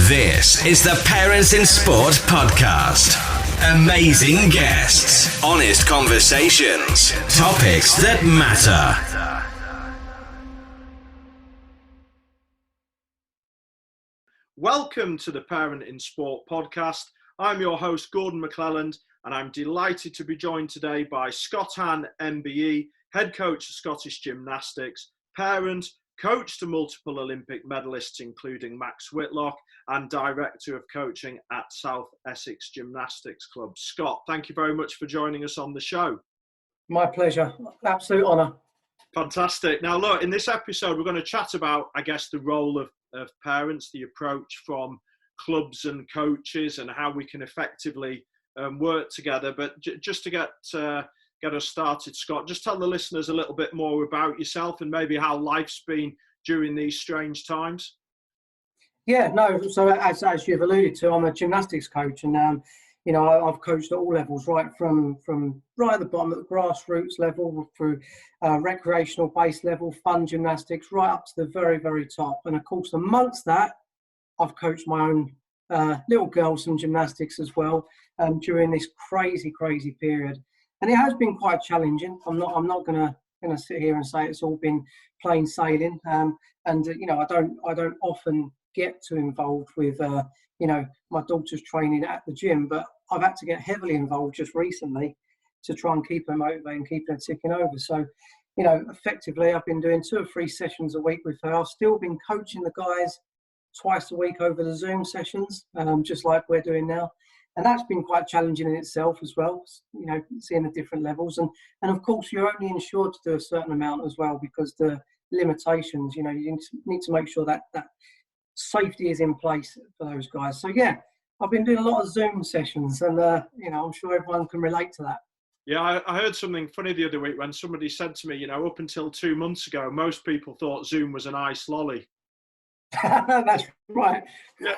This is the Parents in Sport podcast. Amazing guests, honest conversations, topics that matter. Welcome to the Parent in Sport podcast. I'm your host, Gordon MacLelland, and I'm delighted to be joined today by Scott Hann MBE, head coach of Scottish Gymnastics, parent, coach to multiple Olympic medalists, including Max Whitlock, and director of coaching at South Essex Gymnastics Club. Scott, thank you very much for joining us on the show. My pleasure. Absolute honour. Fantastic. Now, look, in this episode, we're going to chat about, I guess, the role of parents, the approach from clubs and coaches, and how we can effectively work together. But just to get us started, Scott, just tell the listeners a little bit more about yourself and maybe how life's been during these strange times. Yeah, no. So as you've alluded to, I'm a gymnastics coach, and I've coached at all levels, right from right at the bottom, at the grassroots level, through recreational base level, fun gymnastics, right up to the very, very top. And of course, amongst that, I've coached my own little girls some gymnastics as well during this crazy period. And it has been quite challenging. I'm not gonna sit here and say it's all been plain sailing. I don't often get too involved with my daughter's training at the gym, but I've had to get heavily involved just recently to try and keep her motivated and keep her ticking over. So, effectively, I've been doing 2 or 3 sessions a week with her. I've still been coaching the guys twice a week over the Zoom sessions, just like we're doing now. And that's been quite challenging in itself as well, seeing the different levels. And of course, you're only insured to do a certain amount as well, because the limitations, you need to make sure that safety is in place for those guys. So, yeah, I've been doing a lot of Zoom sessions, and, I'm sure everyone can relate to that. Yeah, I heard something funny the other week when somebody said to me, up until 2 months ago, most people thought Zoom was an ice lolly. That's right. Yeah.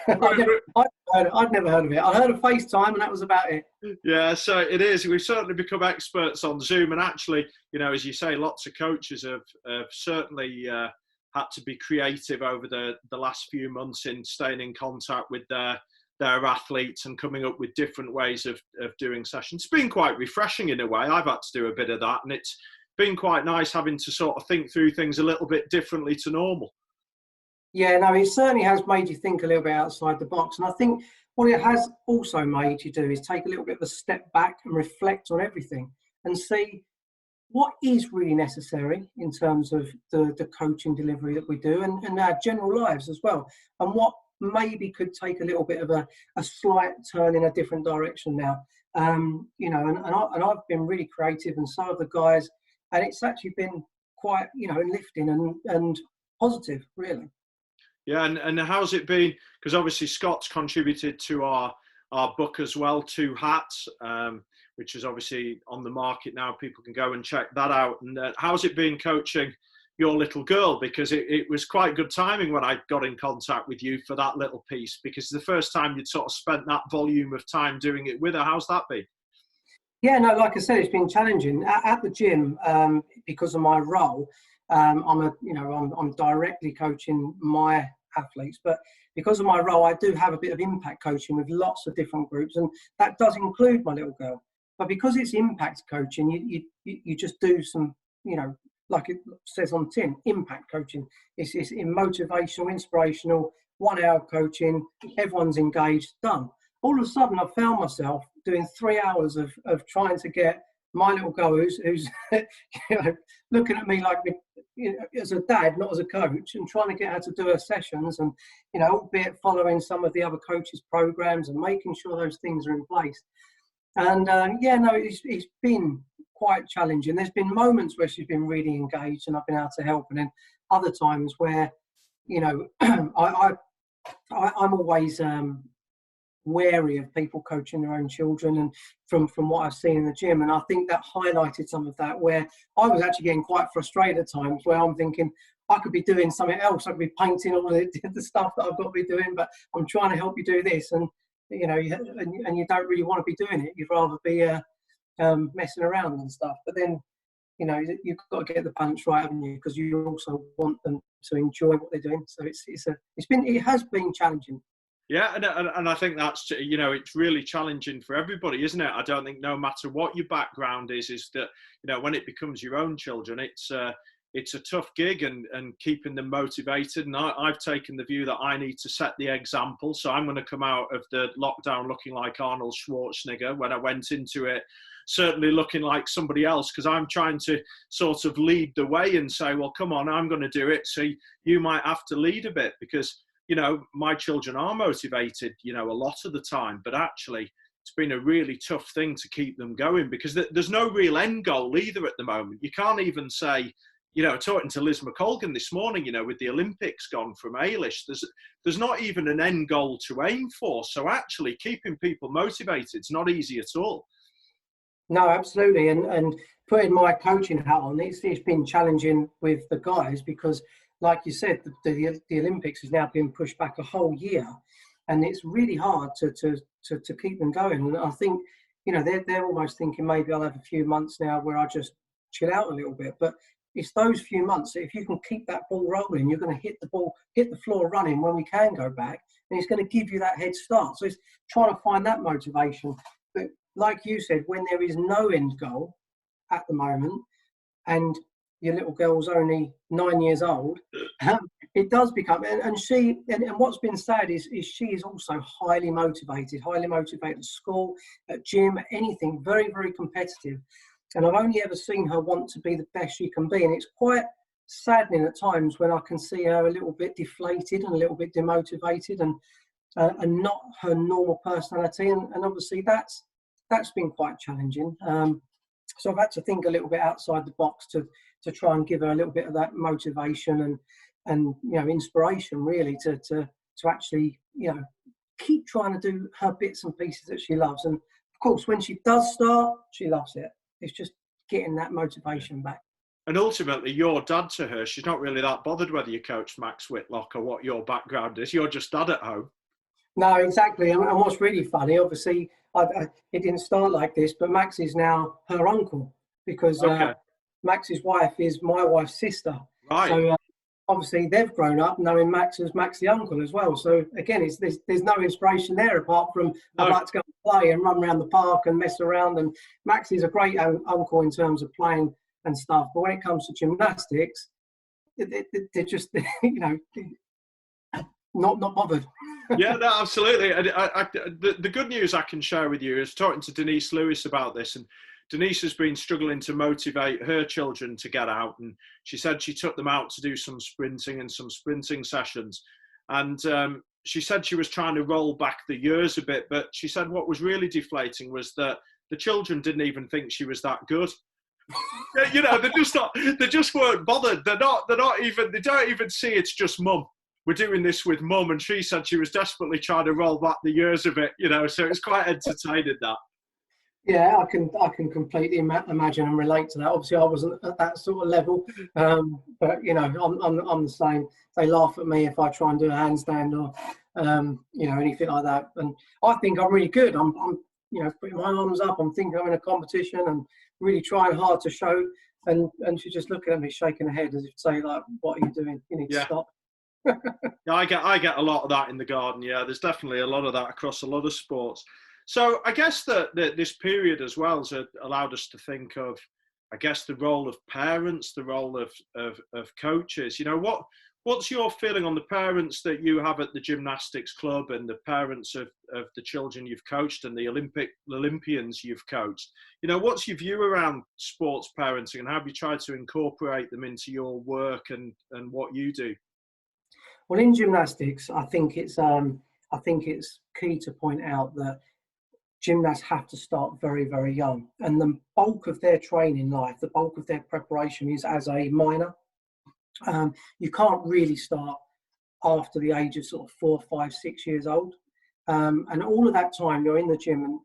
I'd never heard of it. I heard of FaceTime, and that was about it. Yeah, so it is. We've certainly become experts on Zoom, and actually, as you say, lots of coaches have certainly had to be creative over the last few months in staying in contact with their athletes and coming up with different ways of doing sessions. It's been quite refreshing in a way. I've had to do a bit of that, and it's been quite nice having to sort of think through things a little bit differently to normal. Yeah, no, it certainly has made you think a little bit outside the box. And I think what it has also made you do is take a little bit of a step back and reflect on everything and see what is really necessary in terms of the coaching delivery that we do, and our general lives as well, and what maybe could take a little bit of a slight turn in a different direction now. And I've been really creative, and so have the guys, and it's actually been quite, lifting and positive, really. Yeah, and how's it been? Because obviously Scott's contributed to our book as well, 2 Hats, which is obviously on the market now. People can go and check that out. And how's it been coaching your little girl? Because it was quite good timing when I got in contact with you for that little piece, because the first time you'd sort of spent that volume of time doing it with her. How's that been? Yeah, no, like I said, it's been challenging at the gym because of my role. I'm directly coaching my athletes, but because of my role, I do have a bit of impact coaching with lots of different groups, and that does include my little girl. But because it's impact coaching, you just do some, like it says on the tin, impact coaching. It's in motivational, inspirational, 1 hour coaching. Everyone's engaged, done. All of a sudden, I found myself doing 3 hours of trying to get my little girl, who's looking at me like as a dad, not as a coach, and trying to get her to do her sessions, and albeit following some of the other coaches' programs and making sure those things are in place. And it's been quite challenging. There's been moments where she's been really engaged, and I've been able to help, and then other times where I'm always wary of people coaching their own children, and from what I've seen in the gym, and I think that highlighted some of that, where I was actually getting quite frustrated at times, where I'm thinking I could be doing something else. I could be painting all the stuff that I've got to be doing, but I'm trying to help you do this, and you don't really want to be doing it. You'd rather be messing around and stuff. But then you've got to get the balance right, haven't you? Because you also want them to enjoy what they're doing. So it has been challenging. Yeah, and I think that's, you know, it's really challenging for everybody, isn't it? I don't think no matter what your background is that, you know, when it becomes your own children, it's a tough gig, and keeping them motivated. And I've taken the view that I need to set the example. So I'm going to come out of the lockdown looking like Arnold Schwarzenegger when I went into it, certainly looking like somebody else, because I'm trying to sort of lead the way and say, well, come on, I'm going to do it. So you might have to lead a bit, because, you know, my children are motivated, you know, a lot of the time, but actually it's been a really tough thing to keep them going, because there's no real end goal either at the moment. You can't even say, you know, talking to Liz McColgan this morning, you know, with the Olympics gone from Ailish, there's not even an end goal to aim for. So actually keeping people motivated is not easy at all. No, absolutely. And putting my coaching hat on, it's been challenging with the guys, because like you said, the Olympics is now being pushed back a whole year, and it's really hard to keep them going. And I think, you know, they're almost thinking maybe I'll have a few months now where I just chill out a little bit. But it's those few months that if you can keep that ball rolling, you're going to hit the floor running when we can go back, and it's going to give you that head start. So it's trying to find that motivation. But like you said, when there is no end goal at the moment, and your little girl's only 9 years old, it does become, and what's been said is she is also highly motivated at school, at gym, anything, very, very competitive. And I've only ever seen her want to be the best she can be. And it's quite saddening at times when I can see her a little bit deflated and a little bit demotivated, and not her normal personality. And obviously that's been quite challenging. So I've had to think a little bit outside the box to try and give her a little bit of that motivation and you know, inspiration, really, to actually, you know, keep trying to do her bits and pieces that she loves. And of course, when she does start, she loves it. It's just getting that motivation back. And ultimately, your dad to her, she's not really that bothered whether you coach Max Whitlock or what your background is. You're just dad at home. No, exactly. And what's really funny, obviously, it didn't start like this, but Max is now her uncle, because Max's wife is my wife's sister. Right. So obviously they've grown up knowing Max as Max the uncle as well. So again, there's no inspiration there apart from I'd like to go and play and run around the park and mess around. And Max is a great uncle in terms of playing and stuff. But when it comes to gymnastics, they're just, you know, not bothered. Yeah, no, absolutely. And the good news I can share with you is talking to Denise Lewis about this, and Denise has been struggling to motivate her children to get out, and she said she took them out to do some sprinting and some sprinting sessions, and she said she was trying to roll back the years a bit, but she said what was really deflating was that the children didn't even think she was that good. You know, they just weren't bothered. They don't even see it's just mum. We're doing this with mum, and she said she was desperately trying to roll back the years of it, you know, so it's quite entertaining, that. Yeah, I can completely imagine and relate to that. Obviously, I wasn't at that sort of level, but you know, I'm the same. They laugh at me if I try and do a handstand or you know, anything like that. And I think I'm really good. I'm you know, putting my arms up. I'm thinking I'm in a competition and really trying hard to show. And she's just looking at me, shaking her head as if to say, like, "What are you doing? You need to stop." Yeah, I get a lot of that in the garden. Yeah, there's definitely a lot of that across a lot of sports. So I guess that this period as well has allowed us to think of, I guess, the role of parents, the role of coaches. You know, what's your feeling on the parents that you have at the gymnastics club and the parents of the children you've coached and the Olympians you've coached? You know, what's your view around sports parenting, and how have you tried to incorporate them into your work and what you do? Well, in gymnastics, I think it's key to point out that gymnasts have to start very, very young, and the bulk of their training life, the bulk of their preparation is as a minor. You can't really start after the age of sort of 4, 5, 6 years old, and all of that time you're in the gym, and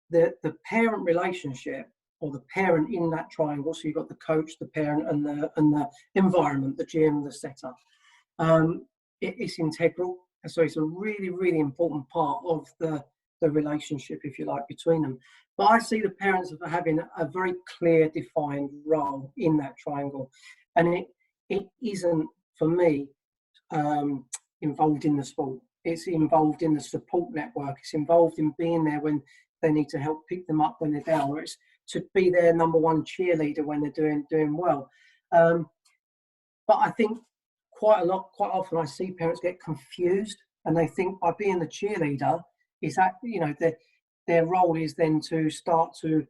the parent relationship, or the parent in that triangle. So you've got the coach, the parent, and the environment, the gym, the setup. It's integral, and so it's a really, really important part of the relationship, if you like, between them. But I see the parents as having a very clear, defined role in that triangle, and it isn't, for me, involved in the sport. it's involved in the support network. It's involved in being there when they need to help pick them up when they're down, or it's to be their number one cheerleader when they're doing well. But I think quite often I see parents get confused, and they think by being the cheerleader is that, you know, their role is then to start to,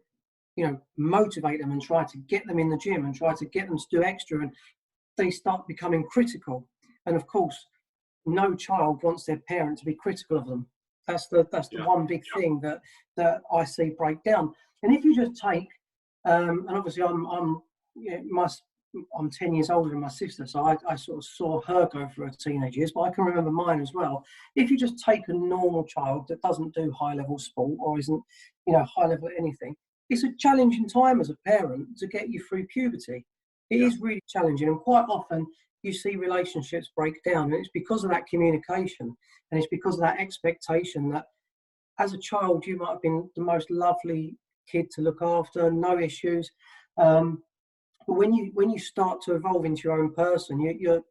you know, motivate them and try to get them in the gym and try to get them to do extra, and they start becoming critical. And of course, no child wants their parent to be critical of them. That's the one big thing that I see break down. And if you just take, and obviously I'm 10 years older than my sister, so I sort of saw her go through her teenage years, but I can remember mine as well. If you just take a normal child that doesn't do high-level sport or isn't, you know, high-level at anything, it's a challenging time as a parent to get you through puberty. It is really challenging, and quite often you see relationships break down, and it's because of that communication, and it's because of that expectation that as a child you might have been the most lovely kid to look after, no issues. But when you start to evolve into your own person, you're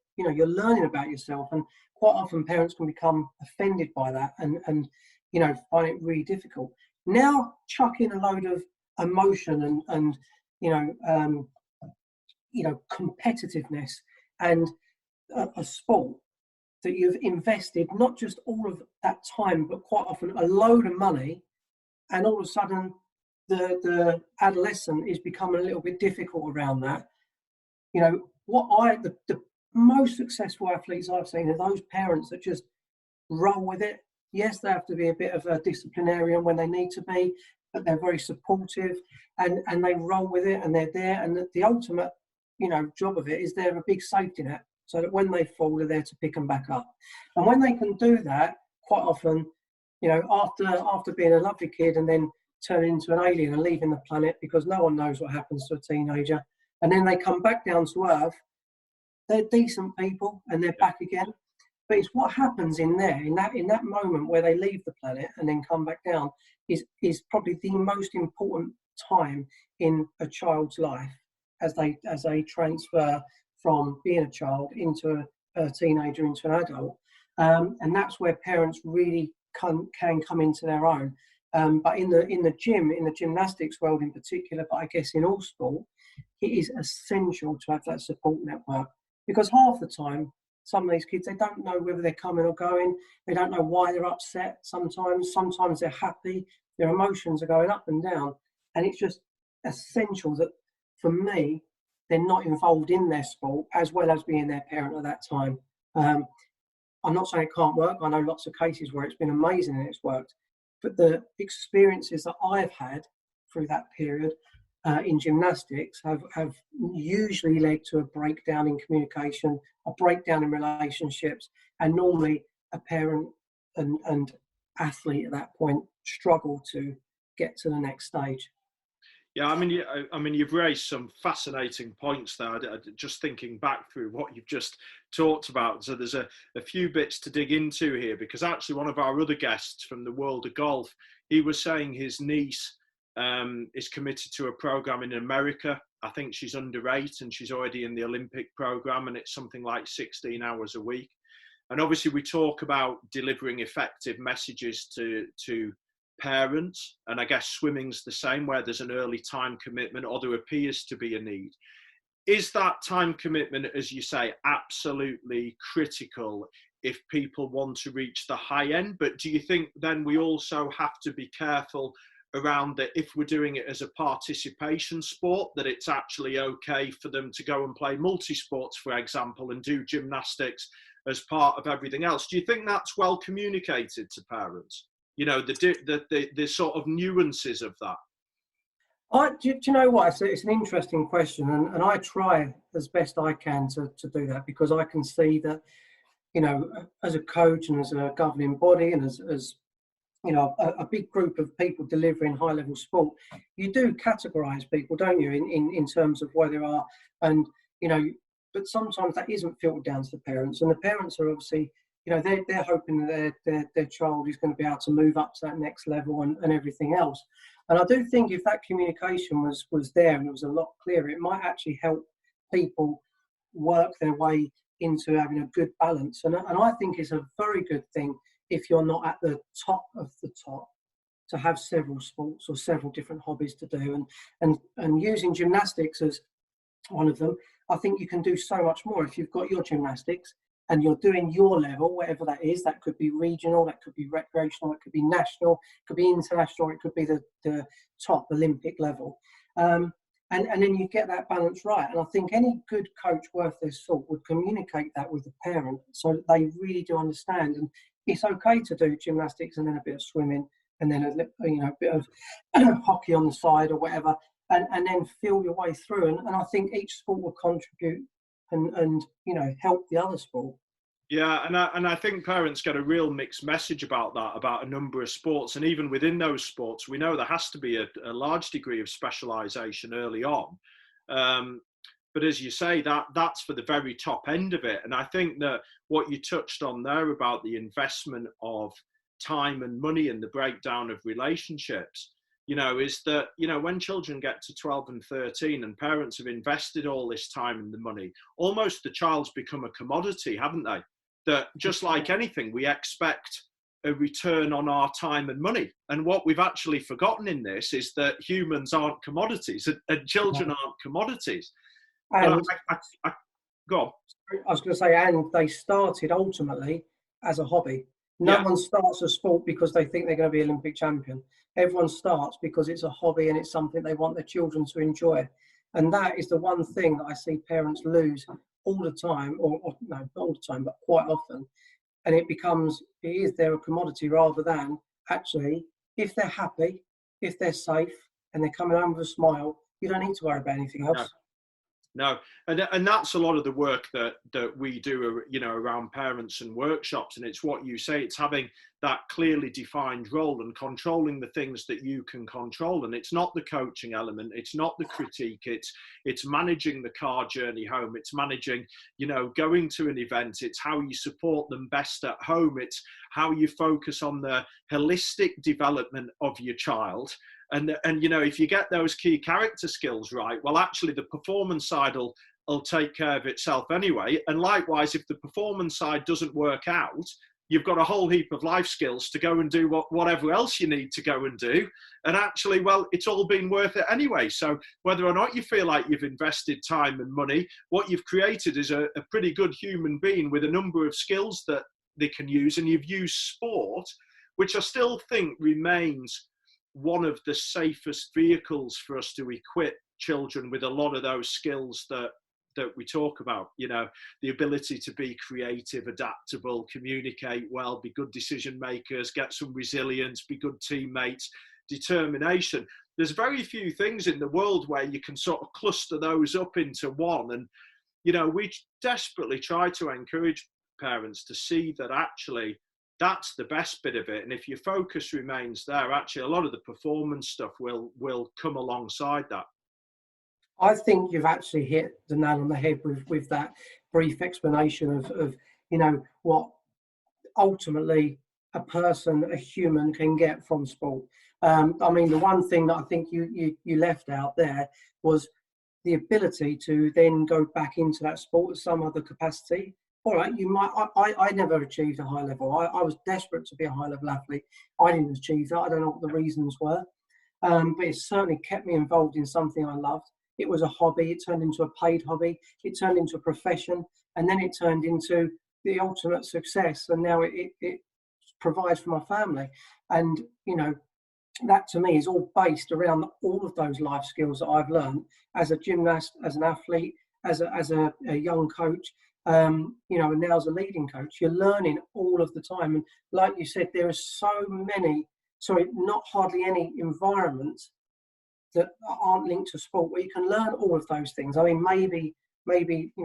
learning about yourself, and quite often parents can become offended by that and you know, find it really difficult. Now chuck in a load of emotion and competitiveness and a sport that you've invested not just all of that time, but quite often a load of money, and all of a sudden the adolescent is becoming a little bit difficult around that. You know, the most successful athletes I've seen are those parents that just roll with it. Yes, they have to be a bit of a disciplinarian when they need to be, but they're very supportive and they roll with it, and they're there. And the ultimate, you know, job of it is they're a big safety net, so that when they fall, they're there to pick them back up. And when they can do that, quite often, you know, after being a lovely kid and then turning into an alien and leaving the planet because no one knows what happens to a teenager, and then they come back down to earth, they're decent people and they're back again. But it's what happens in that moment where they leave the planet and then come back down is probably the most important time in a child's life as they transfer from being a child into a teenager into an adult, and that's where parents really can come into their own. But in the gymnastics world in particular, but I guess in all sport, it is essential to have that support network, because half the time some of these kids, they don't know whether they're coming or going. They don't know why they're upset. Sometimes they're happy. Their emotions are going up and down, and it's just essential that, for me, they're not involved in their sport as well as being their parent at that time. I'm not saying it can't work. I know lots of cases where it's been amazing and it's worked. But the experiences that I've had through that period in gymnastics have usually led to a breakdown in communication, a breakdown in relationships, and normally a parent and athlete at that point struggle to get to the next stage. Yeah, I mean, you've raised some fascinating points there. Just thinking back through what you've just talked about, so there's a few bits to dig into here, because actually one of our other guests from the world of golf, he was saying his niece is committed to a program in America. I think she's under 8 and she's already in the Olympic program, and it's something like 16 hours a week. And obviously we talk about delivering effective messages to parents, and I guess swimming's the same, where there's an early time commitment, or there appears to be a need. Is that time commitment, as you say, absolutely critical if people want to reach the high end? But do you think then we also have to be careful around that if we're doing it as a participation sport, that it's actually okay for them to go and play multi-sports, for example, and do gymnastics as part of everything else? Do you think that's well communicated to parents? You know, the sort of nuances of that. Do you know what? It's an interesting question, and I try as best I can to do that, because I can see that, you know, as a coach and as a governing body and as you know, a big group of people delivering high level sport, you do categorize people, don't you, in terms of where they are, and, you know, but sometimes that isn't filtered down to the parents, and the parents are obviously, you know, they're hoping that their child is going to be able to move up to that next level and everything else. And I do think if that communication was there and it was a lot clearer, it might actually help people work their way into having a good balance. And I think it's a very good thing if you're not at the top of the top, to have several sports or several different hobbies to do, and using gymnastics as one of them. I think you can do so much more if you've got your gymnastics and you're doing your level, whatever that is. That could be regional, that could be recreational, it could be national, it could be international, it could be the top Olympic level. And then you get that balance right. And I think any good coach worth their salt would communicate that with the parent so that they really do understand. And it's okay to do gymnastics and then a bit of swimming and then a bit of hockey on the side or whatever, and then feel your way through. And I think each sport will contribute and help the other sport. Yeah, and I think parents get a real mixed message about that, about a number of sports. And even within those sports, we know there has to be a large degree of specialisation early on. But as you say, that's for the very top end of it. And I think that what you touched on there about the investment of time and money and the breakdown of relationships, is that, when children get to 12 and 13 and parents have invested all this time and the money, almost the child's become a commodity, haven't they? That just like anything, we expect a return on our time and money. And what we've actually forgotten in this is that humans aren't commodities and children aren't commodities. And go on. I was going to say, and they started ultimately as a hobby. No one starts a sport because they think they're going to be Olympic champion. Everyone starts because it's a hobby and it's something they want their children to enjoy. And that is the one thing that I see parents lose all the time, or no, not all the time, but quite often. And they're a commodity rather than actually, if they're happy, if they're safe, and they're coming home with a smile, you don't need to worry about anything else. No, and that's a lot of the work that we do, around parents and workshops. And it's what you say, it's having that clearly defined role and controlling the things that you can control. And it's not the coaching element, it's not the critique, it's managing the car journey home, it's managing, going to an event, it's how you support them best at home, it's how you focus on the holistic development of your child. And if you get those key character skills right, well, actually the performance side will take care of itself anyway. And likewise, if the performance side doesn't work out, you've got a whole heap of life skills to go and do whatever else you need to go and do. And actually, well, it's all been worth it anyway. So whether or not you feel like you've invested time and money, what you've created is a pretty good human being with a number of skills that they can use. And you've used sport, which I still think remains one of the safest vehicles for us to equip children with a lot of those skills that we talk about, the ability to be creative, adaptable, communicate well, be good decision makers, get some resilience, be good teammates, determination. There's very few things in the world where you can sort of cluster those up into one. And, we desperately try to encourage parents to see that actually that's the best bit of it. And if your focus remains there, actually a lot of the performance stuff will come alongside that. I think you've actually hit the nail on the head with that brief explanation of what ultimately a human can get from sport. The one thing that I think you left out there was the ability to then go back into that sport at some other capacity. All right, I never achieved a high level. I was desperate to be a high level athlete. I didn't achieve that. I don't know what the reasons were. But it certainly kept me involved in something I loved. It was a hobby. It turned into a paid hobby. It turned into a profession. And then it turned into the ultimate success. And now it provides for my family. And, that to me is all based around all of those life skills that I've learned as a gymnast, as an athlete, as a young coach. And now as a leading coach, you're learning all of the time. And like you said, there are hardly any environments that aren't linked to sport where you can learn all of those things. I mean, maybe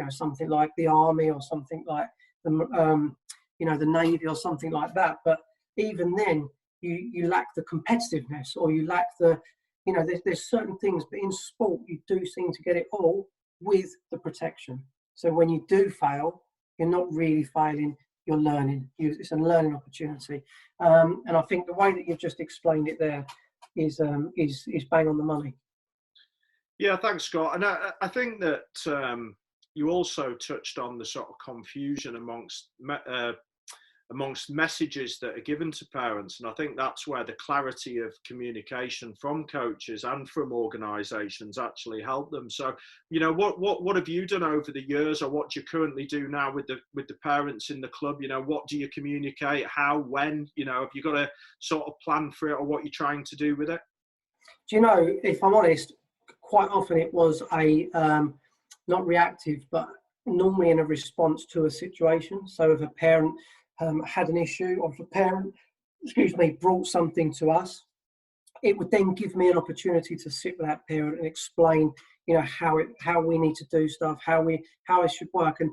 something like the army or something like the Navy or something like that. But even then, you lack the competitiveness, or you lack there's certain things. But in sport, you do seem to get it all with the protection. So when you do fail, you're not really failing, you're learning. It's a learning opportunity. And I think the way that you've just explained it there is bang on the money. Yeah, thanks, Scott. And I think that you also touched on the sort of confusion amongst amongst messages that are given to parents. And I think that's where the clarity of communication from coaches and from organisations actually help them. So, you know, what have you done over the years, or what do you currently do now with the parents in the club? You know, what do you communicate? How, when? You know, have you got a sort of plan for it, or what you're trying to do with it? Do you know, if I'm honest, quite often it was a not reactive, but normally in a response to a situation. So if a parent had an issue, or if a parent, brought something to us, it would then give me an opportunity to sit with that parent and explain, you know, how we need to do stuff, how it should work. And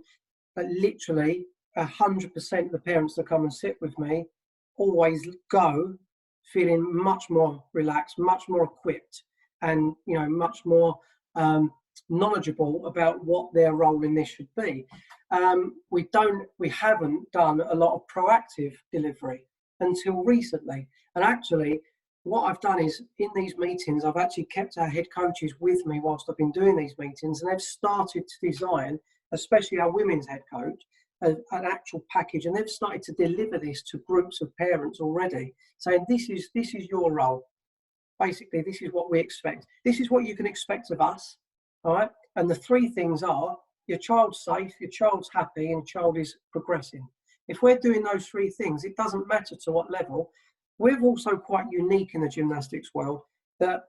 literally 100% of the parents that come and sit with me always go feeling much more relaxed, much more equipped, and, you know, much more knowledgeable about what their role in this should be. We haven't done a lot of proactive delivery until recently. And actually, what I've done is, in these meetings, I've actually kept our head coaches with me whilst I've been doing these meetings, and they've started to design, especially our women's head coach, an actual package, and they've started to deliver this to groups of parents already, saying this is your role. Basically, this is what we expect. This is what you can expect of us. All right. And the three things are: your child's safe, your child's happy, and your child is progressing. If we're doing those three things, it doesn't matter to what level. We're also quite unique in the gymnastics world that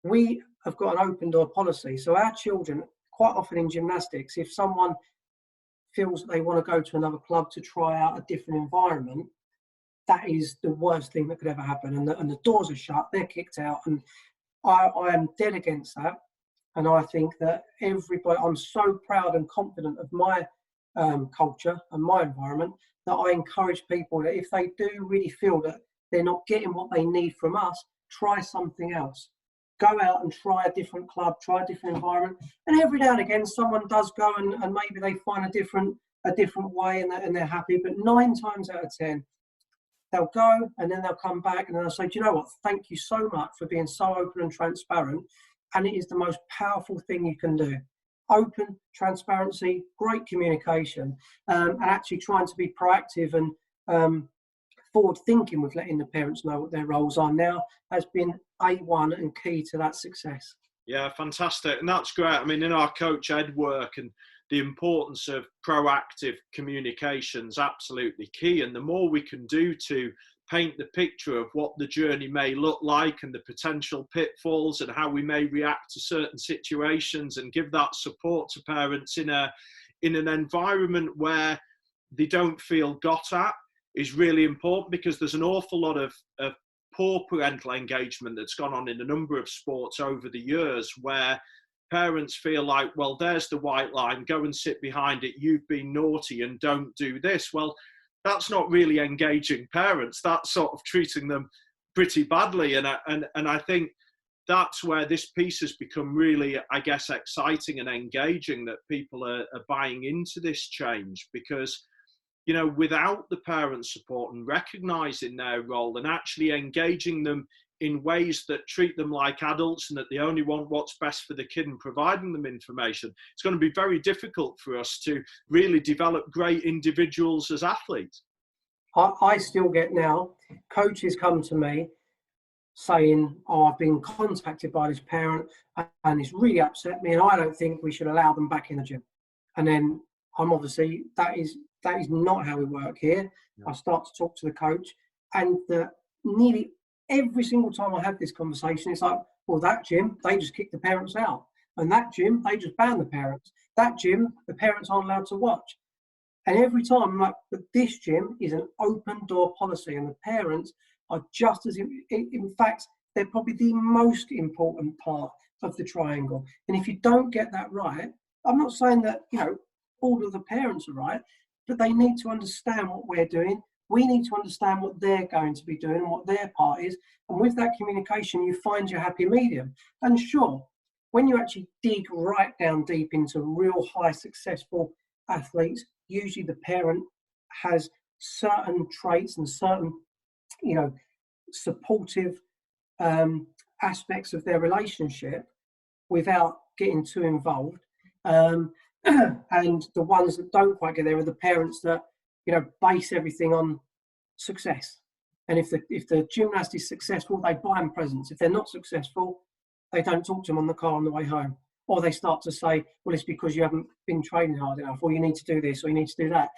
we have got an open door policy. So our children, quite often in gymnastics, if someone feels that they want to go to another club to try out a different environment, that is the worst thing that could ever happen. And the doors are shut, they're kicked out. And I am dead against that. And I think that everybody, I'm so proud and confident of my culture and my environment, that I encourage people that if they do really feel that they're not getting what they need from us, try something else. Go out and try a different club, try a different environment. And every now and again, someone does go and maybe they find a different way and they're happy. But 9 times out of 10, they'll go and then they'll come back and they'll say, do you know what? Thank you so much for being so open and transparent. And it is the most powerful thing you can do. Open, transparency, great communication, and actually trying to be proactive and forward thinking with letting the parents know what their roles are now has been A1 and key to that success. Yeah, fantastic. And that's great. I mean, in our coach ed work, and the importance of proactive communication is absolutely key. And the more we can do to paint the picture of what the journey may look like and the potential pitfalls and how we may react to certain situations, and give that support to parents in an environment where they don't feel got at, is really important, because there's an awful lot of poor parental engagement that's gone on in a number of sports over the years, where parents feel like, well, there's the white line, go and sit behind it, you've been naughty and don't do this. Well, that's not really engaging parents. That's sort of treating them pretty badly. And I think that's where this piece has become really, I guess, exciting and engaging, that people are buying into this change, because, you know, without the parent support and recognising their role and actually engaging them in ways that treat them like adults and that they only want what's best for the kid and providing them information, it's going to be very difficult for us to really develop great individuals as athletes. I still get now coaches come to me saying, oh, I've been contacted by this parent and it's really upset me and I don't think we should allow them back in the gym. And then I'm obviously, that is not how we work here. I start to talk to the coach, and nearly every single time I have this conversation, it's like, well, that gym, they just kick the parents out. And that gym, they just ban the parents. That gym, the parents aren't allowed to watch. And every time I'm like, but this gym is an open door policy, and the parents are just as, in fact, they're probably the most important part of the triangle. And if you don't get that right, I'm not saying that, you know, all of the parents are right, but they need to understand what we're doing. We need to understand what they're going to be doing and what their part is. And with that communication, you find your happy medium. And sure, when you actually dig right down deep into real high successful athletes, usually the parent has certain traits and certain, you know, supportive aspects of their relationship without getting too involved. And the ones that don't quite get there are the parents that, base everything on success. And if the gymnast is successful, they buy them presents. If they're not successful, they don't talk to them on the car on the way home. Or they start to say, well, it's because you haven't been training hard enough, or you need to do this, or you need to do that.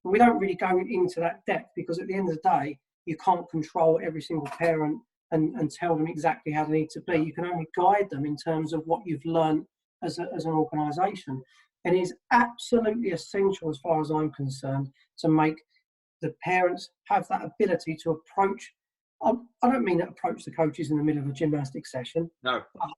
We don't really go into that depth, because at the end of the day, you can't control every single parent and tell them exactly how they need to be. You can only guide them in terms of what you've learned as an organisation. And it is absolutely essential, as far as I'm concerned, to make the parents have that ability to approach. I don't mean approach the coaches in the middle of a gymnastics session. No. But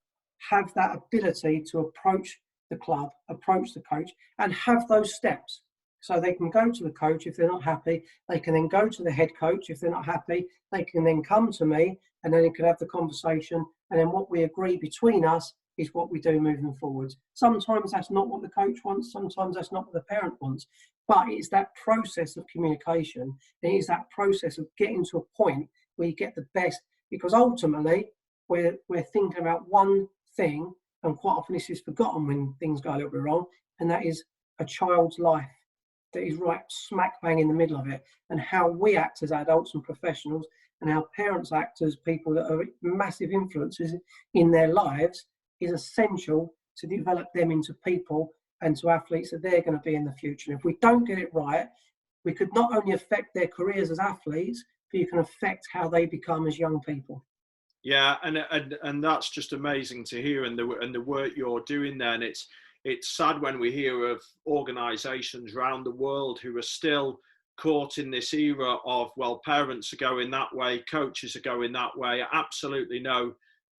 have that ability to approach the club, approach the coach, and have those steps. So they can go to the coach if they're not happy. They can then go to the head coach if they're not happy. They can then come to me, and then we can have the conversation. And then what we agree between us is what we do moving forward. Sometimes that's not what the coach wants. Sometimes that's not what the parent wants. But it's that process of communication. It is that process of getting to a point where you get the best. Because ultimately, we're thinking about one thing, and quite often this is forgotten when things go a little bit wrong, and that is a child's life that is right smack bang in the middle of it. And how we act as adults and professionals, and how parents act as people that are massive influences in their lives, is essential to develop them into people and to athletes that they're going to be in the future. And if we don't get it right, we could not only affect their careers as athletes, but you can affect how they become as young people. Yeah, and that's just amazing to hear, and the work you're doing there. And it's sad when we hear of organisations around the world who are still caught in this era of, well, parents are going that way, coaches are going that way, absolutely no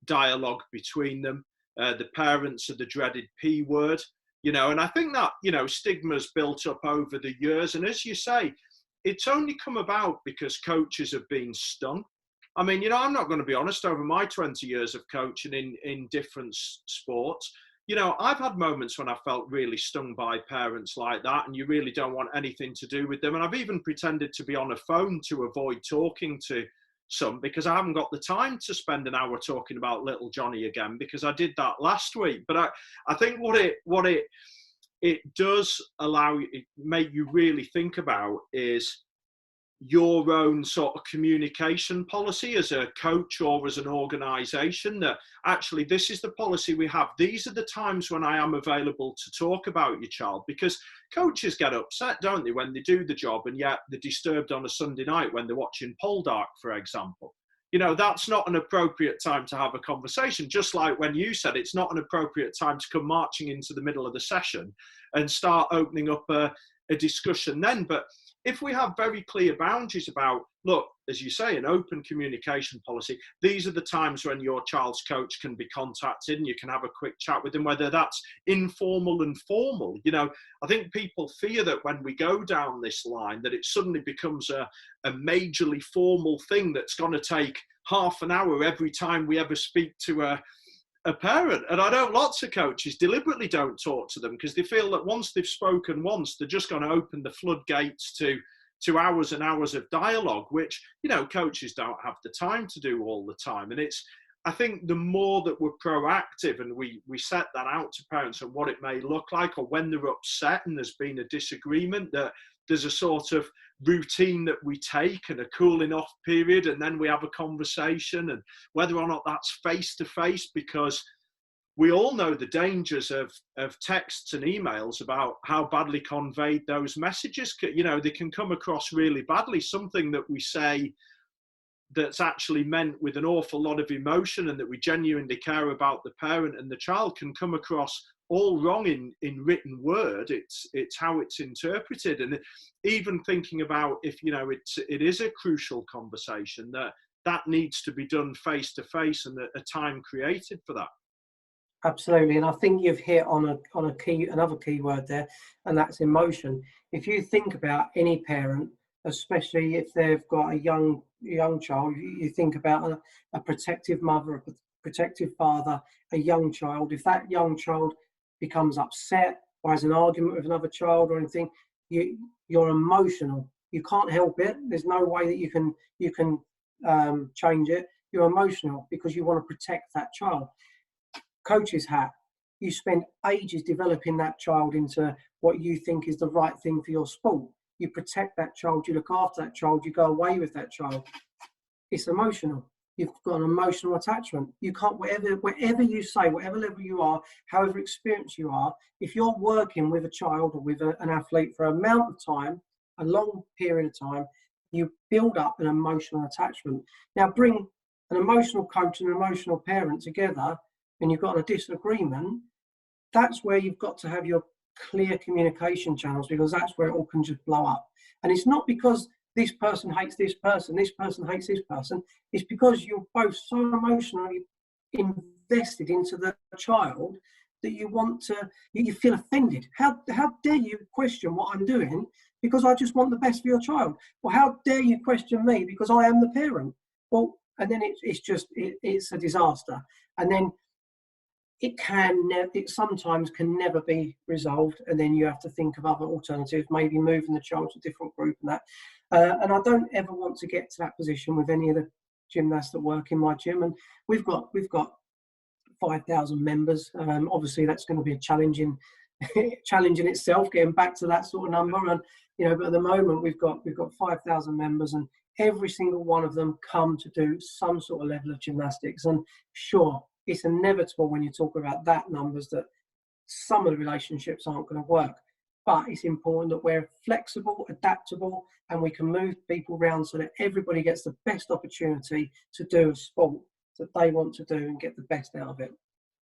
dialogue between them. The parents are the dreaded P word, and I think that, stigma's built up over the years. And as you say, it's only come about because coaches have been stung. I mean, I'm not going to be honest, over my 20 years of coaching in different sports, I've had moments when I felt really stung by parents like that, and you really don't want anything to do with them. And I've even pretended to be on a phone to avoid talking to some, because I haven't got the time to spend an hour talking about little Johnny again, because I did that last week. But I think what it does allow you, make you really think about, is your own sort of communication policy as a coach or as an organisation, that actually this is the policy we have. These are the times when I am available to talk about your child, because coaches get upset, don't they, when they do the job and yet they're disturbed on a Sunday night when they're watching Poldark, for example. That's not an appropriate time to have a conversation. Just like when you said it's not an appropriate time to come marching into the middle of the session and start opening up a discussion then. But if we have very clear boundaries about, look, as you say, an open communication policy, these are the times when your child's coach can be contacted and you can have a quick chat with them, whether that's informal and formal. I think people fear that when we go down this line, that it suddenly becomes a majorly formal thing that's going to take half an hour every time we ever speak to a parent. And I know lots of coaches deliberately don't talk to them because they feel that once they've spoken once, they're just going to open the floodgates to hours and hours of dialogue, which, coaches don't have the time to do all the time. And I think the more that we're proactive and we set that out to parents and what it may look like, or when they're upset and there's been a disagreement, that there's a sort of routine that we take and a cooling off period, and then we have a conversation, and whether or not that's face to face, because we all know the dangers of texts and emails about how badly conveyed those messages. They can come across really badly. Something that we say that's actually meant with an awful lot of emotion and that we genuinely care about the parent and the child can come across all wrong in written word. It's how it's interpreted. And even thinking about if, it is a crucial conversation, that needs to be done face to face and a time created for that. Absolutely. And I think you've hit on another key word there, and that's emotion. If you think about any parent, especially if they've got a young child, you think about a protective mother, a protective father, a young child. If that young child becomes upset or has an argument with another child or anything, you're emotional. You can't help it. There's no way that you can change it. You're emotional because you want to protect that child. Coach's hat. You spend ages developing that child into what you think is the right thing for your sport. you protect that child, you look after that child, you go away with that child. It's emotional. You've got an emotional attachment. You can't, whatever you say, whatever level you are, however experienced you are, if you're working with a child or with an athlete for an amount of time, a long period of time, you build up an emotional attachment. Now bring an emotional coach and an emotional parent together and you've got a disagreement, that's where you've got to have your clear communication channels, because that's where it all can just blow up. And it's not because this person hates this person hates this person. It's because you're both so emotionally invested into the child that you feel offended. How dare you question what I'm doing because I just want the best for your child? Or how dare you question me because I am the parent? Well, and then it's a disaster. And then it sometimes can never be resolved, and then you have to think of other alternatives, maybe moving the child to a different group and that. And I don't ever want to get to that position with any of the gymnasts that work in my gym. And we've got 5,000 members. Obviously, that's going to be a challenge in itself, getting back to that sort of number. And but at the moment we've got 5,000 members, and every single one of them come to do some sort of level of gymnastics. And sure, it's inevitable when you talk about that numbers that some of the relationships aren't going to work. But it's important that we're flexible, adaptable, and we can move people around so that everybody gets the best opportunity to do a sport that they want to do and get the best out of it.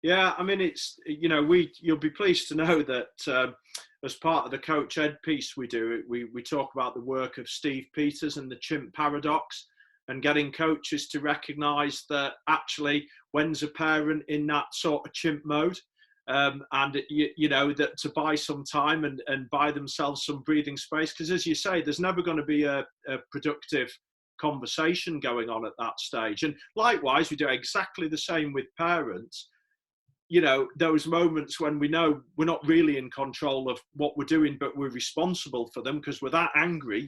Yeah, I mean, it's, you'll be pleased to know that as part of the Coach Ed piece we do, we talk about the work of Steve Peters and the chimp paradox, and getting coaches to recognise that actually when's a parent in that sort of chimp mode, and that to buy some time and buy themselves some breathing space, because as you say, there's never going to be a productive conversation going on at that stage. And likewise, we do exactly the same with parents. Those moments when we know we're not really in control of what we're doing, but we're responsible for them because we're that angry,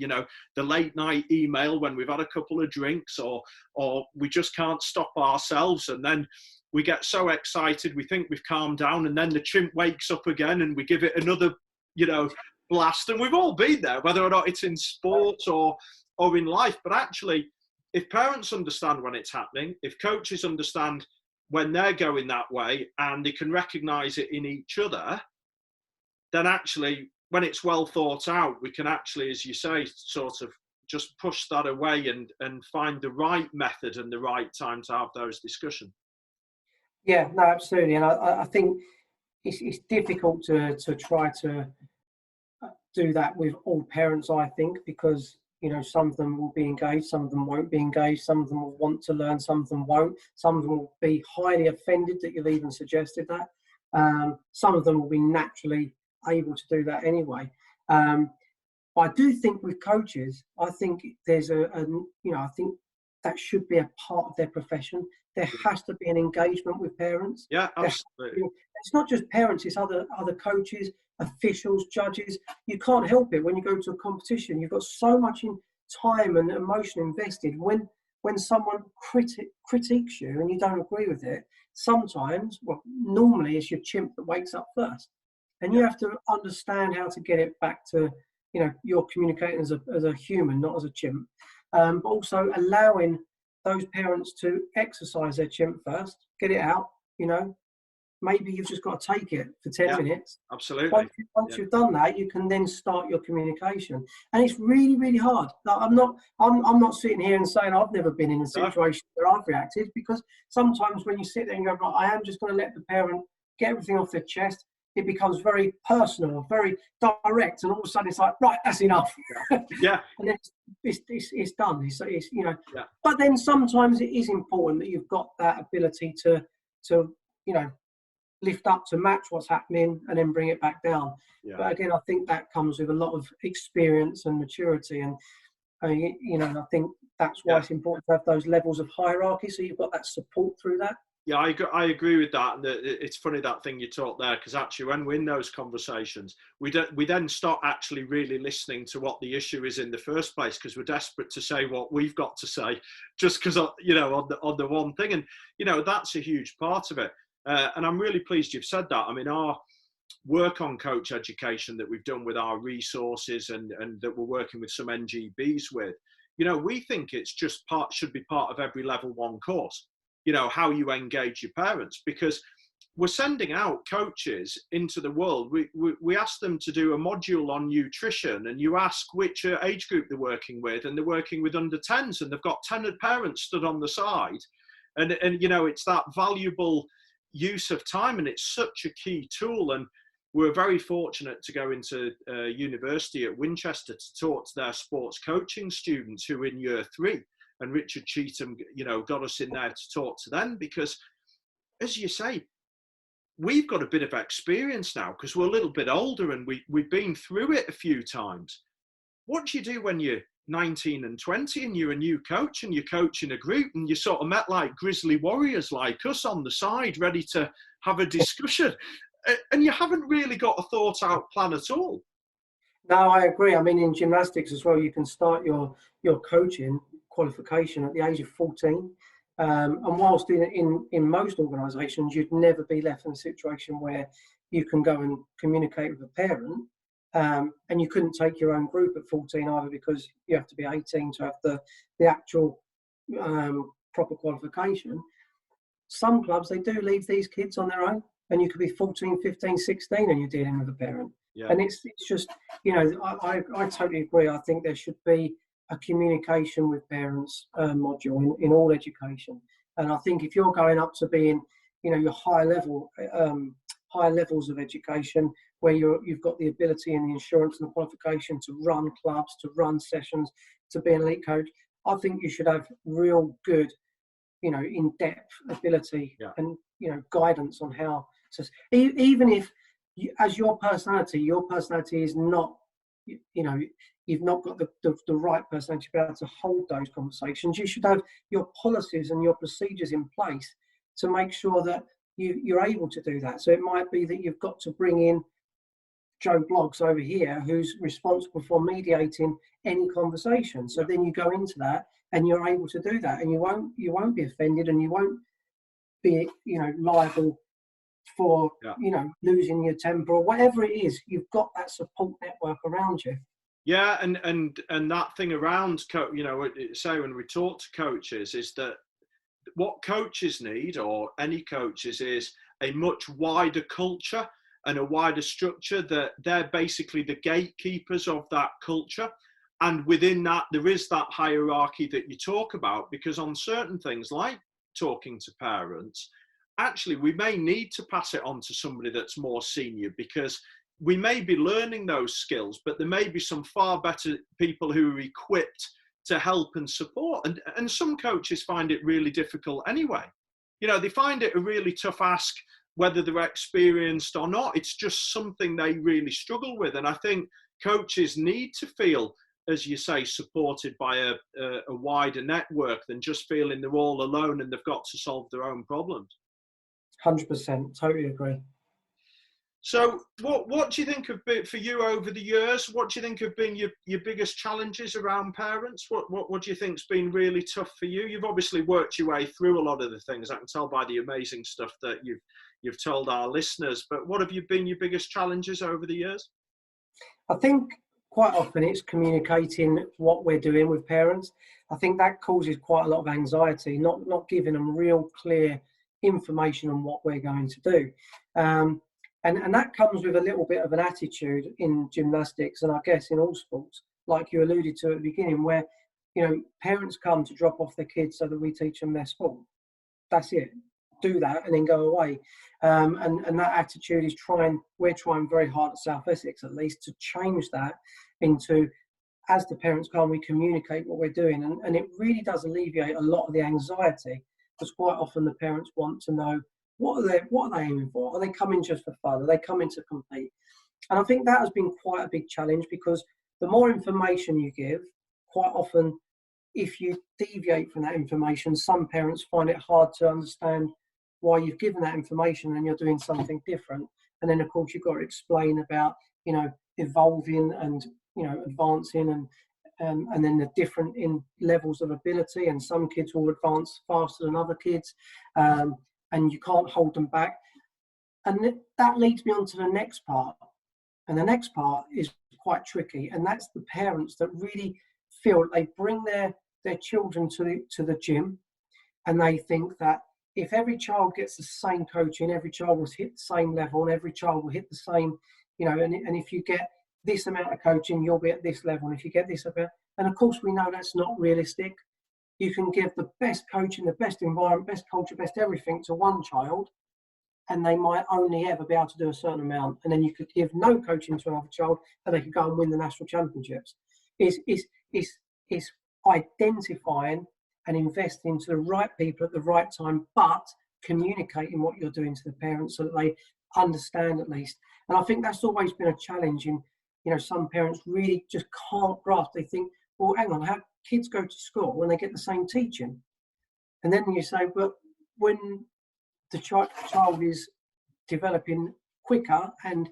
the late night email when we've had a couple of drinks, or we just can't stop ourselves, and then we get so excited we think we've calmed down, and then the chimp wakes up again and we give it another blast. And we've all been there, whether or not it's in sports or in life. But actually, if parents understand when it's happening, if coaches understand when they're going that way, and they can recognize it in each other, then actually, when it's well thought out, we can actually, as you say, sort of just push that away and find the right method and the right time to have those discussions. Yeah, no, absolutely. And I think it's difficult to try to do that with all parents, I think, because some of them will be engaged, some of them won't be engaged, some of them will want to learn, some of them won't, some of them will be highly offended that you've even suggested that. Some of them will be naturally able to do that anyway. But I do think with coaches, I think there's I think that should be a part of their profession. There has to be an engagement with parents. Yeah, absolutely. It's not just parents, it's other coaches, officials, judges. You can't help it when you go to a competition. You've got so much time and emotion invested. When someone critiques you and you don't agree with it, sometimes, normally it's your chimp that wakes up first. And you have to understand how to get it back to, you're communicating as a human, not as a chimp. But also allowing those parents to exercise their chimp first, get it out, maybe you've just got to take it for 10 minutes. Absolutely. Once you've done that, you can then start your communication. And it's really, really hard. Like, I'm not sitting here and saying I've never been in a situation where I've reacted, because sometimes when you sit there and go, right, I am just going to let the parent get everything off their chest, it becomes very personal, very direct, and all of a sudden it's like, right, that's enough. Yeah. And then it's done. But then sometimes it is important that you've got that ability to lift up to match what's happening and then bring it back down. Yeah. But again, I think that comes with a lot of experience and maturity, and I think that's why it's important to have those levels of hierarchy, so you've got that support through that. Yeah, I agree with that. And it's funny, that thing you taught there, because actually when we're in those conversations, we then start actually really listening to what the issue is in the first place, because we're desperate to say what we've got to say, just because on the one thing. And that's a huge part of it. And I'm really pleased you've said that. I mean, work on coach education that we've done with our resources and that we're working with some NGBs with, we think it's just should be part of every level 1 course, how you engage your parents, because we're sending out coaches into the world. We ask them to do a module on nutrition, and you ask which age group they're working with, and they're working with under 10s, and they've got 10 parents stood on the side. And it's that valuable use of time, and it's such a key tool. And we're very fortunate to go into university at Winchester to talk to their sports coaching students who are in year 3. And Richard Cheetham, got us in there to talk to them because, as you say, we've got a bit of experience now because we're a little bit older and we've been through it a few times. What do you do when you're 19 and 20 and you're a new coach and you're coaching a group and you sort of met like grizzly warriors like us on the side ready to have a discussion and you haven't really got a thought out plan at all? No, I agree. I mean, in gymnastics as well, you can start your coaching qualification at the age of 14. And whilst in most organisations, you'd never be left in a situation where you can go and communicate with a parent, and you couldn't take your own group at 14 either because you have to be 18 to have the actual proper qualification. Some clubs, they do leave these kids on their own, and you could be 14, 15, 16 and you're dealing with a parent. Yeah. And it's just, I totally agree. I think there should be a communication with parents module in all education. And I think if you're going up to being, your high levels of education where you've got the ability and the insurance and the qualification to run clubs, to run sessions, to be an elite coach, I think you should have real good, in-depth ability and, guidance on how to, even if as your personality is not, you've not got the right personality to be able to hold those conversations. You should have your policies and your procedures in place to make sure that you're able to do that. So it might be that you've got to bring in Joe Bloggs over here, who's responsible for mediating any conversation. So then you go into that and you're able to do that, and you won't be offended, and you won't be, liable for, losing your temper or whatever it is. You've got that support network around you. Yeah, and that thing around, say when we talk to coaches, is that what coaches need, or any coaches, is a much wider culture and a wider structure, that they're basically the gatekeepers of that culture. And within that, there is that hierarchy that you talk about, because on certain things like talking to parents, actually, we may need to pass it on to somebody that's more senior, because we may be learning those skills, but there may be some far better people who are equipped to help and support. And some coaches find it really difficult anyway. They find it a really tough ask, whether they're experienced or not. It's just something they really struggle with. And I think coaches need to feel, as you say, supported by a wider network than just feeling they're all alone and they've got to solve their own problems. 100%, totally agree. So what do you think have been, for you over the years, what do you think have been your biggest challenges around parents? What do you think's been really tough for you? You've obviously worked your way through a lot of the things, I can tell by the amazing stuff that you've told our listeners, but what have been your biggest challenges over the years? I think quite often it's communicating what we're doing with parents. I think that causes quite a lot of anxiety, not giving them real clear information on what we're going to do. And that comes with a little bit of an attitude in gymnastics, and I guess in all sports, like you alluded to at the beginning, where, parents come to drop off their kids so that we teach them their sport. That's it. Do that and then go away. And that attitude is we're trying very hard at South Essex, at least, to change that into, as the parents come, we communicate what we're doing. And it really does alleviate a lot of the anxiety, because quite often the parents want to know, what are they aiming for? Are they coming just for fun? Are they coming to compete? And I think that has been quite a big challenge, because the more information you give, quite often, if you deviate from that information, some parents find it hard to understand why you've given that information and you're doing something different. And then, of course, you've got to explain about, evolving and, advancing and then the different in levels of ability. And some kids will advance faster than other kids. And you can't hold them back. And that leads me on to the next part. And the next part is quite tricky. And that's the parents that really feel they bring their children to the gym, and they think that if every child gets the same coaching, every child will hit the same level, and every child will hit the same, and if you get this amount of coaching, you'll be at this level. And if you get this amount, and of course we know that's not realistic. You can give the best coaching, the best environment, best culture, best everything to one child, and they might only ever be able to do a certain amount. And then you could give no coaching to another child, and they could go and win the national championships. It's identifying and investing into the right people at the right time, but communicating what you're doing to the parents so that they understand at least. And I think that's always been a challenge in, some parents really just can't grasp. They think, well, hang on, how kids go to school when they get the same teaching? And then you say, but when the child is developing quicker and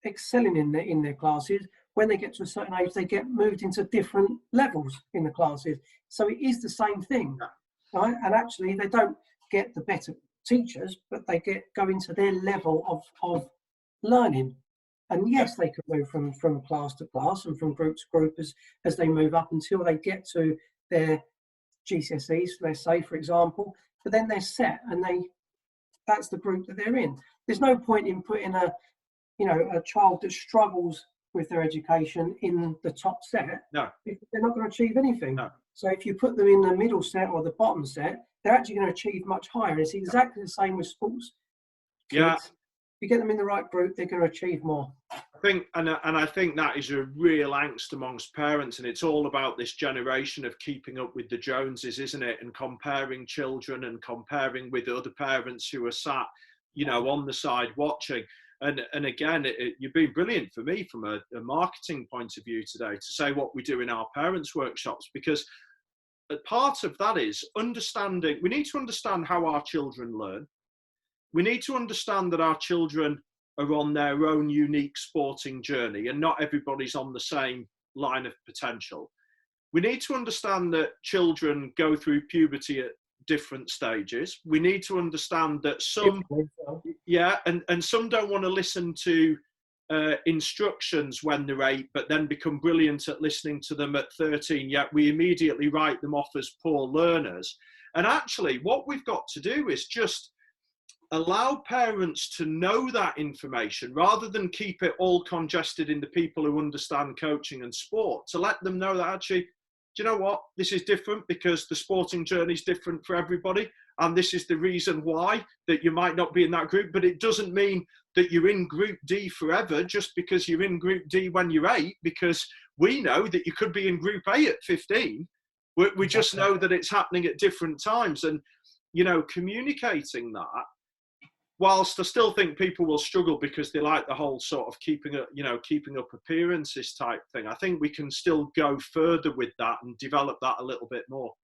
excelling in their classes, when they get to a certain age, they get moved into different levels in the classes. So it is the same thing, right? And actually, they don't get the better teachers, but they go into their level of learning. And yes, they can move from class to class and from group to group as they move up until they get to their GCSEs, let's say, for example. But then they're set, and that's the group that they're in. There's no point in putting a child that struggles with their education in the top set. No, because they're not going to achieve anything. No. So if you put them in the middle set or the bottom set, they're actually going to achieve much higher. It's exactly the same with sports kids. Yeah. If you get them in the right group, they're going to achieve more. I think, and I think that is a real angst amongst parents, and it's all about this generation of keeping up with the Joneses, isn't it? And comparing children and comparing with other parents who are sat, on the side watching. And again, you've been brilliant for me from a marketing point of view today to say what we do in our parents' workshops, because a part of that is understanding. We need to understand how our children learn. We need to understand that our children are on their own unique sporting journey, and not everybody's on the same line of potential. We need to understand that children go through puberty at different stages. We need to understand that some, and some don't want to listen to instructions when they're 8, but then become brilliant at listening to them at 13, yet we immediately write them off as poor learners. And actually, what we've got to do is just allow parents to know that information rather than keep it all congested in the people who understand coaching and sport, to let them know that actually, do you know what? This is different because the sporting journey is different for everybody. And this is the reason why that you might not be in that group. But it doesn't mean that you're in Group D forever just because you're in Group D when you're 8, because we know that you could be in Group A at 15. We just know that it's happening at different times. And, communicating that, whilst I still think people will struggle because they like the whole sort of keeping up appearances type thing, I think we can still go further with that and develop that a little bit more.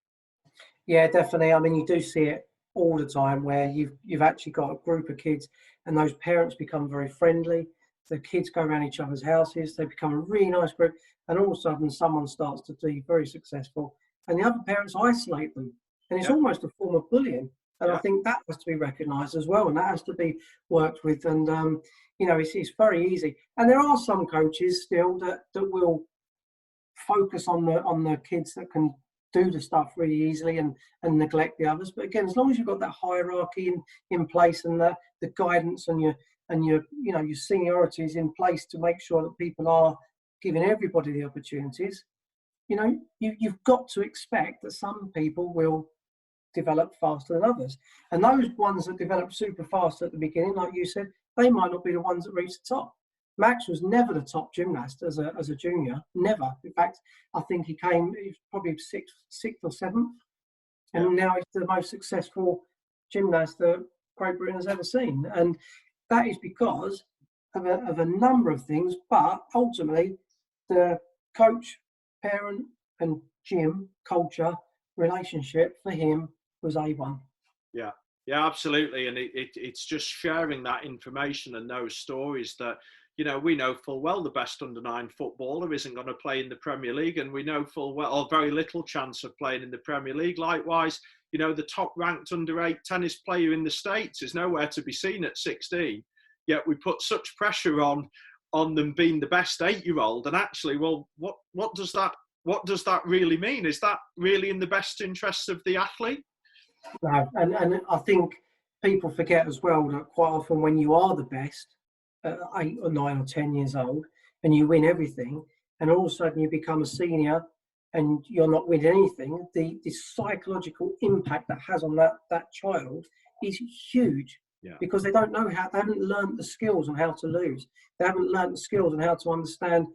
Yeah, definitely. I mean, you do see it all the time where you've actually got a group of kids and those parents become very friendly. The kids go around each other's houses. They become a really nice group. And all of a sudden, someone starts to be very successful. And the other parents isolate them. And it's almost a form of bullying. And I think that has to be recognised as well, and that has to be worked with. And it's very easy. And there are some coaches still that will focus on the kids that can do the stuff really easily and neglect the others. But again, as long as you've got that hierarchy in place and the guidance and your seniorities in place to make sure that people are giving everybody the opportunities, you've got to expect that some people will develop faster than others, and those ones that develop super fast at the beginning, like you said, they might not be the ones that reach the top. Max was never the top gymnast as a junior, never. In fact, I think he was probably sixth or seventh, and now he's the most successful gymnast that Great Britain has ever seen. And that is because of a number of things, but ultimately the coach, parent and gym culture relationship for him was A1. Yeah, absolutely. And it's just sharing that information and those stories that, we know full well the best under-9 footballer isn't going to play in the Premier League, and we know full well, or very little chance of playing in the Premier League. Likewise, the top-ranked under-8 tennis player in the States is nowhere to be seen at 16. Yet we put such pressure on them being the best 8-year-old, and actually, well, what does that really mean? Is that really in the best interests of the athlete? No, and I think people forget as well that quite often when you are the best, 8 or 9 or 10 years old, and you win everything, and all of a sudden you become a senior and you're not winning anything, the psychological impact that has on that child is huge. Yeah. Because they don't know they haven't learned the skills on how to lose. They haven't learned the skills on how to understand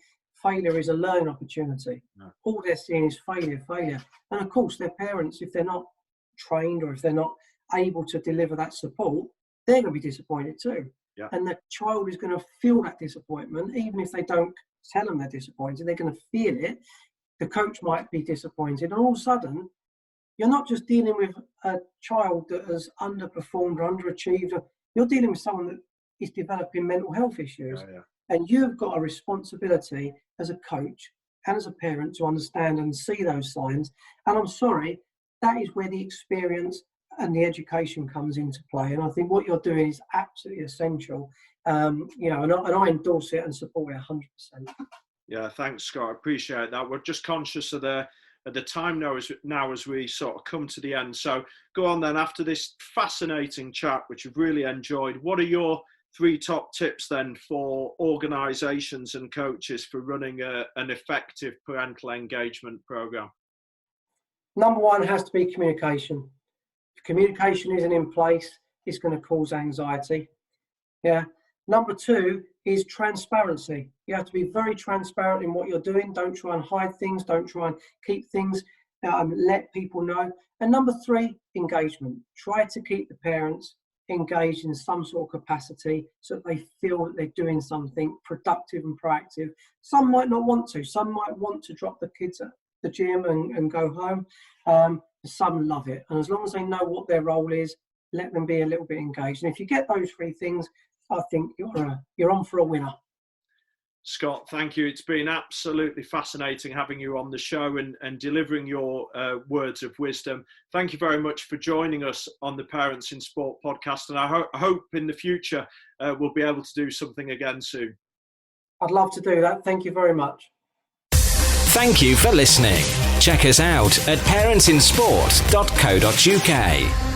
failure is a learning opportunity. No. All they're seeing is failure. And of course, their parents, if they're not trained or if they're not able to deliver that support, they're going to be disappointed too. Yeah. And the child is going to feel that disappointment, even if they don't tell them they're disappointed, they're going to feel it. The coach might be disappointed, and all of a sudden, you're not just dealing with a child that has underperformed or underachieved. You're dealing with someone that is developing mental health issues. Yeah. And you've got a responsibility as a coach and as a parent to understand and see those signs. And I'm sorry, that is where the experience and the education comes into play. And I think what you're doing is absolutely essential. And I endorse it and support it 100%. Yeah, thanks, Scott. I appreciate that. We're just conscious of the time now as we sort of come to the end. So go on then, after this fascinating chat, which I've really enjoyed, what are your 3 top tips then for organisations and coaches for running an effective parental engagement programme? Number 1 has to be communication. If communication isn't in place, it's going to cause anxiety. Yeah. Number 2 is transparency. You have to be very transparent in what you're doing. Don't try and hide things. Don't try and keep things. Let people know. And number 3, engagement. Try to keep the parents engaged in some sort of capacity so that they feel that they're doing something productive and proactive. Some might not want to. Some might want to drop the kids at the gym and go home. Some love it. And as long as they know what their role is, let them be a little bit engaged. And if you get those 3 things, I think you're on for a winner. Scott, thank you. It's been absolutely fascinating having you on the show and delivering your words of wisdom. Thank you very much for joining us on the Parents in Sport podcast. And I hope in the future we'll be able to do something again soon. I'd love to do that. Thank you very much. Thank you for listening. Check us out at parentsinsport.co.uk.